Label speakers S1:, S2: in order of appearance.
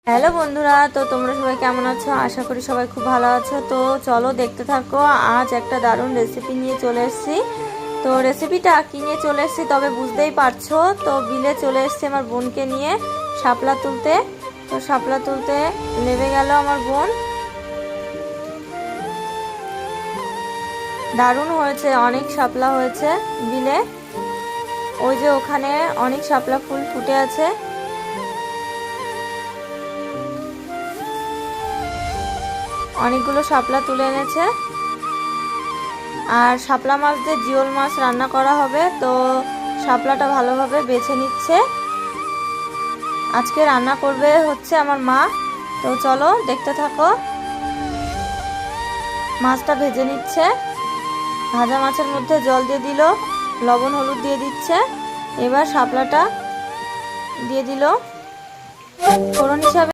S1: Hello বন্ধুরা, তো তোমরা সবাই কেমন আছো? আশা করি সবাই খুব ভালো আছো। তো চলো দেখতে থাকো। আজ একটা দারুণ রেসিপি নিয়ে চলে এসেছি। তো রেসিপিটা কি নিয়ে চলে এসেছি তবে বুঝতেই পারছো। তো বিলে চলে এসেছি আমার বোনকে নিয়ে শাপলা তুলতে। তো শাপলা তুলতে নেমে গেল আমার বোন। দারুণ হয়েছে, অনেক শাপলা হয়েছে বিলে। ওই যে ওখানে অনেক শাপলা ফুল ফুটে আছে। অনেকগুলো শাপলা তুলে এনেছে। আর শাপলা মাছ দিয়ে জিওল মাছ রান্না করা হবে। তো শাপলাটা ভালোভাবে বেছে নিচ্ছে। আজকে রান্না করবে হচ্ছে আমার মা। তো চলো দেখতে থাকো। মাছটা ভেজে নিচ্ছে। ভাজা মাছের মধ্যে জল দিয়ে দিল, লবণ হলুদ দিয়ে দিচ্ছে। এবার শাপলাটা দিয়ে দিল ফোড়ন হিসাবে।